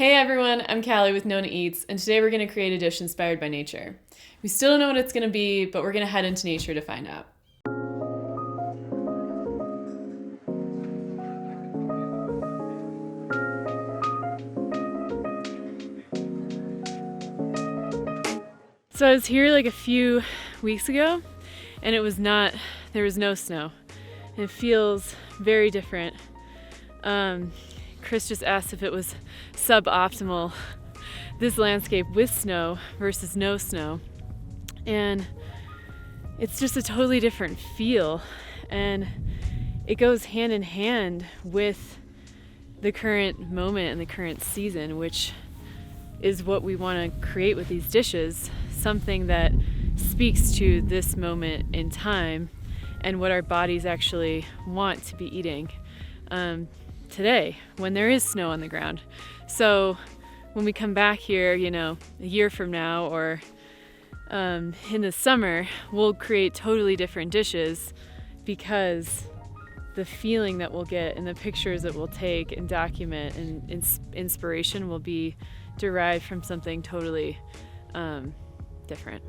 Hey everyone, I'm Callie with Nona Eats, and today we're going to create a dish inspired by nature. We still don't know what it's going to be, but we're going to head into nature to find out. So I was here like a few weeks ago, and there was no snow. And it feels very different. Chris just asked if it was suboptimal, this landscape with snow versus no snow. And it's just a totally different feel. And it goes hand in hand with the current moment and the current season, which is what we want to create with these dishes, something that speaks to this moment in time and what our bodies actually want to be eating today when there is snow on the ground. So when we come back here, a year from now or in the summer, we'll create totally different dishes because the feeling that we'll get and the pictures that we'll take and document and inspiration will be derived from something totally different.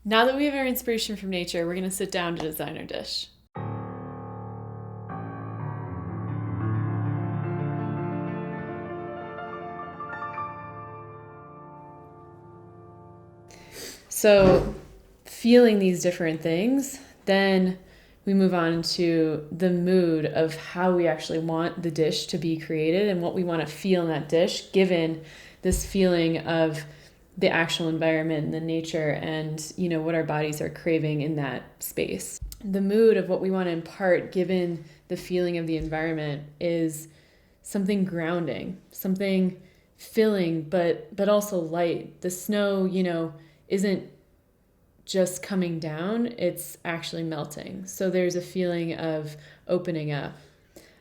Now that we have our inspiration from nature, we're going to sit down to design our dish. So, feeling these different things, then we move on to the mood of how we actually want the dish to be created and what we want to feel in that dish, given this feeling of the actual environment and the nature and, what our bodies are craving in that space. The mood of what we want to impart, given the feeling of the environment, is something grounding, something filling, but also light. The snow, isn't just coming down, it's actually melting. So there's a feeling of opening up.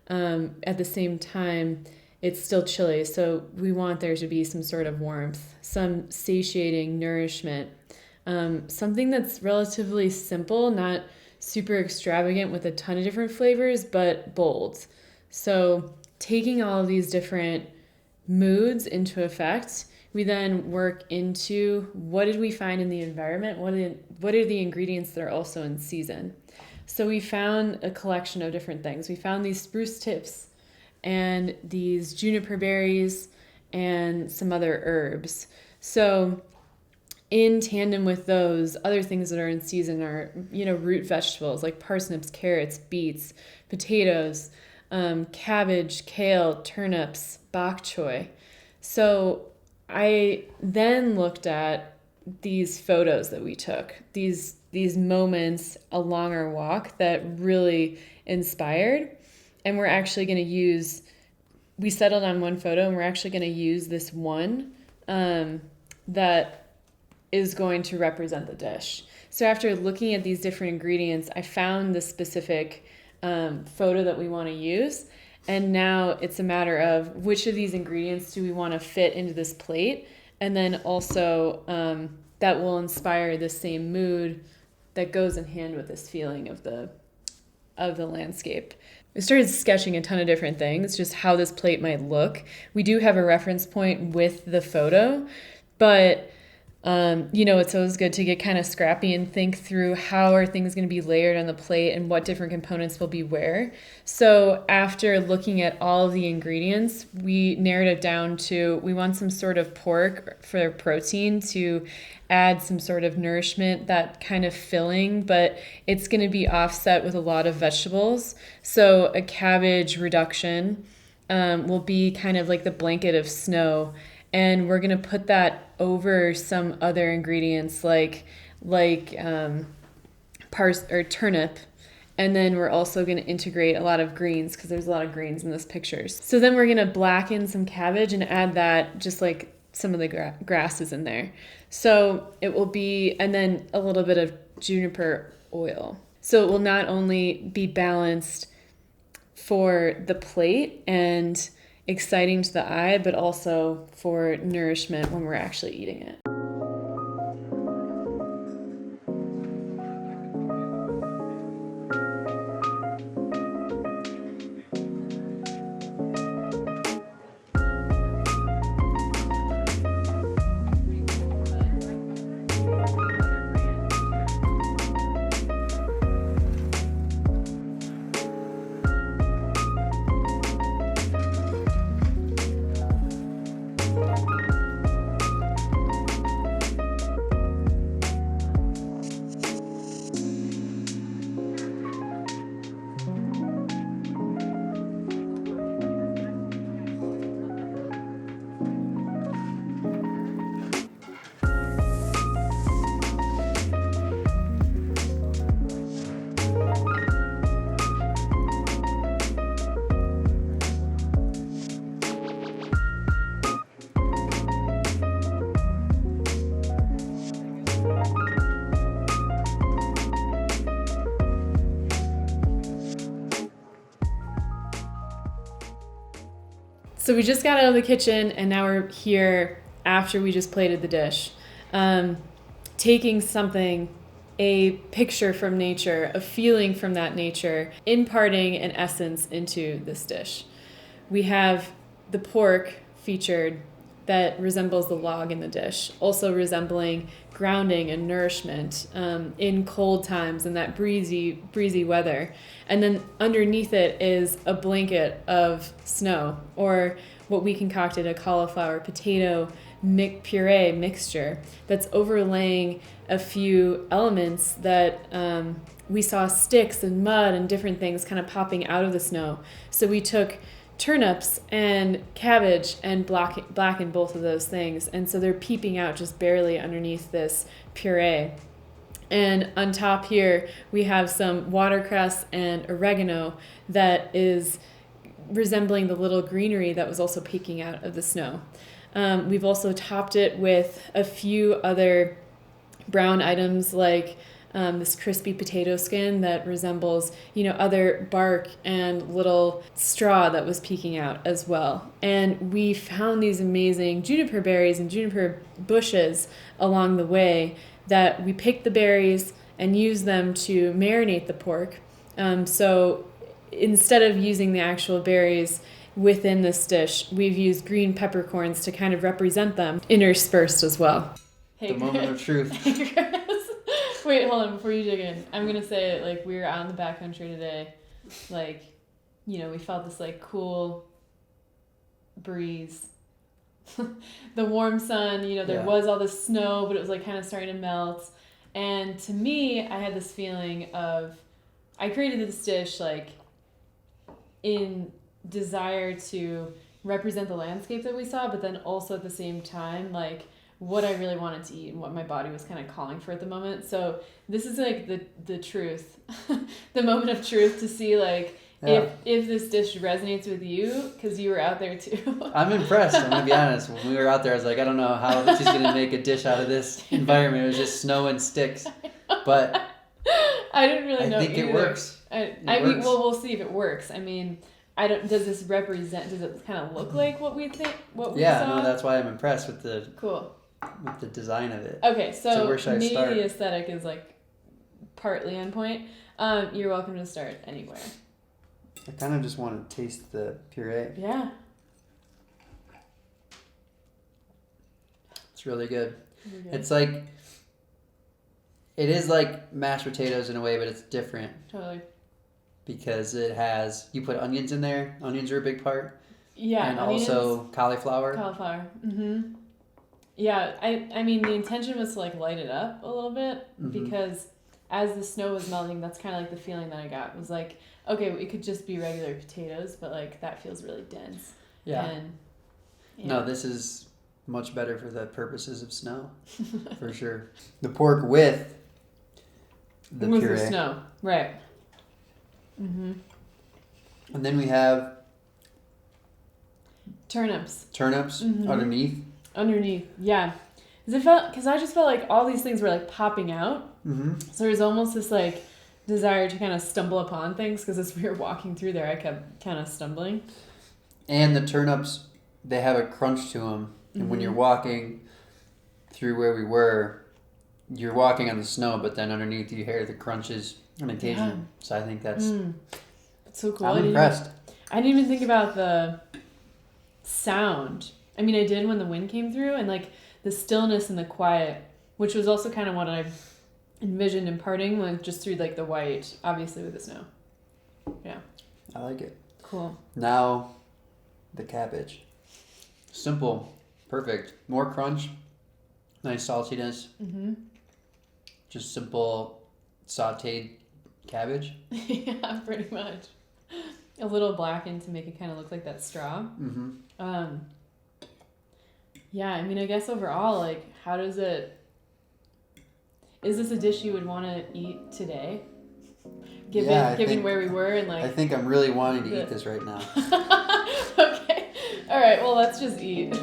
At the same time, it's still chilly, so we want there to be some sort of warmth, some satiating nourishment, something that's relatively simple, not super extravagant with a ton of different flavors, but bold. So taking all of these different moods into effect, we then work into what did we find in the environment, what are the ingredients that are also in season. So we found a collection of different things. We found these spruce tips and these juniper berries and some other herbs. So in tandem with those, other things that are in season are, root vegetables like parsnips, carrots, beets, potatoes, cabbage, kale, turnips, bok choy. So I then looked at these photos that we took, these moments along our walk that really inspired. And we're actually going to we settled on one photo, and we're actually going to use this one that is going to represent the dish. So after looking at these different ingredients, I found the specific photo that we want to use. And now it's a matter of which of these ingredients do we want to fit into this plate. And then also that will inspire the same mood that goes in hand with this feeling of the landscape. We started sketching a ton of different things, just how this plate might look. We do have a reference point with the photo, but it's always good to get kind of scrappy and think through how are things going to be layered on the plate and what different components will be where. So after looking at all of the ingredients, we narrowed it down to we want some sort of pork for protein to add some sort of nourishment, that kind of filling, but it's going to be offset with a lot of vegetables. So a cabbage reduction will be kind of like the blanket of snow. And we're going to put that over some other ingredients like turnip. And then we're also going to integrate a lot of greens because there's a lot of greens in this picture. So then we're going to blacken some cabbage and add that just like some of the grasses in there. So it will be, and then a little bit of juniper oil. So it will not only be balanced for the plate and exciting to the eye, but also for nourishment when we're actually eating it. So we just got out of the kitchen and now we're here after we just plated the dish. Taking something, a picture from nature, a feeling from that nature, imparting an essence into this dish. We have the pork featured that resembles the log in the dish, also resembling grounding and nourishment in cold times and that breezy weather. And then underneath it is a blanket of snow, or what we concocted, a cauliflower potato puree mixture that's overlaying a few elements that we saw sticks and mud and different things kind of popping out of the snow. So we took turnips and cabbage and blackened both of those things, and so they're peeping out just barely underneath this puree. And on top here we have some watercress and oregano that is resembling the little greenery that was also peeking out of the snow. We've also topped it with a few other brown items like this crispy potato skin that resembles, other bark and little straw that was peeking out as well. And we found these amazing juniper berries and juniper bushes along the way that we picked the berries and used them to marinate the pork. So instead of using the actual berries within this dish, we've used green peppercorns to kind of represent them interspersed as well. Hey, the moment of truth. Wait, hold on, before you dig in. I'm going to say, we were out in the backcountry today. We felt this, cool breeze. The warm sun, there was all this snow, but it was, kind of starting to melt. And to me, I had this feeling of, I created this dish, in desire to represent the landscape that we saw, but then also at the same time, what I really wanted to eat and what my body was kind of calling for at the moment. So this is the truth, the moment of truth to see if this dish resonates with you, because you were out there too. I'm impressed. I'm gonna be honest. When we were out there, I was like, I don't know how she's gonna make a dish out of this environment. It was just snow and sticks, but I didn't really know. I think it works. I mean, well, we'll see if it works. I mean, does this represent? Does it kind of look like what we think? What we saw? Yeah, no, that's why I'm impressed with the cool. With the design of it. Okay, so where should I maybe start? the aesthetic is partly on point. You're welcome to start anywhere. I kind of just want to taste the puree. Yeah. It's really good. It's it is like mashed potatoes in a way, but it's different. Totally. Because you put onions in there. Onions are a big part. Yeah. And also cauliflower. Cauliflower. Mm-hmm. Yeah, I mean, the intention was to light it up a little bit, because as the snow was melting, that's kind of the feeling that I got. It was okay, it could just be regular potatoes, but that feels really dense. Yeah. And, No, this is much better for the purposes of snow, for sure. The pork with the puree. With the snow, right. Mm-hmm. And then we have turnips underneath. Underneath, yeah. Because I just felt all these things were popping out. Mm-hmm. So there's almost this desire to kind of stumble upon things because as we were walking through there, I kept kind of stumbling. And the turnips, they have a crunch to them. And when you're walking through where we were, you're walking on the snow, but then underneath you hear the crunches on occasion. Yeah. So I think that's so cool. I'm impressed. I didn't even think about the sound. I mean, I did when the wind came through, and like the stillness and the quiet, which was also kind of what I envisioned imparting, like just through like the white, obviously with the snow. Yeah. I like it. Cool. Now, the cabbage. Simple, perfect. More crunch, nice saltiness. Just simple sautéed cabbage. Yeah, pretty much. A little blackened to make it kind of look like that straw. Yeah, I mean, I guess overall, like, how does it... Is this a dish you would want to eat today? Given where we were and like... I think I'm really wanting to eat this right now. Okay. All right, well, let's just eat.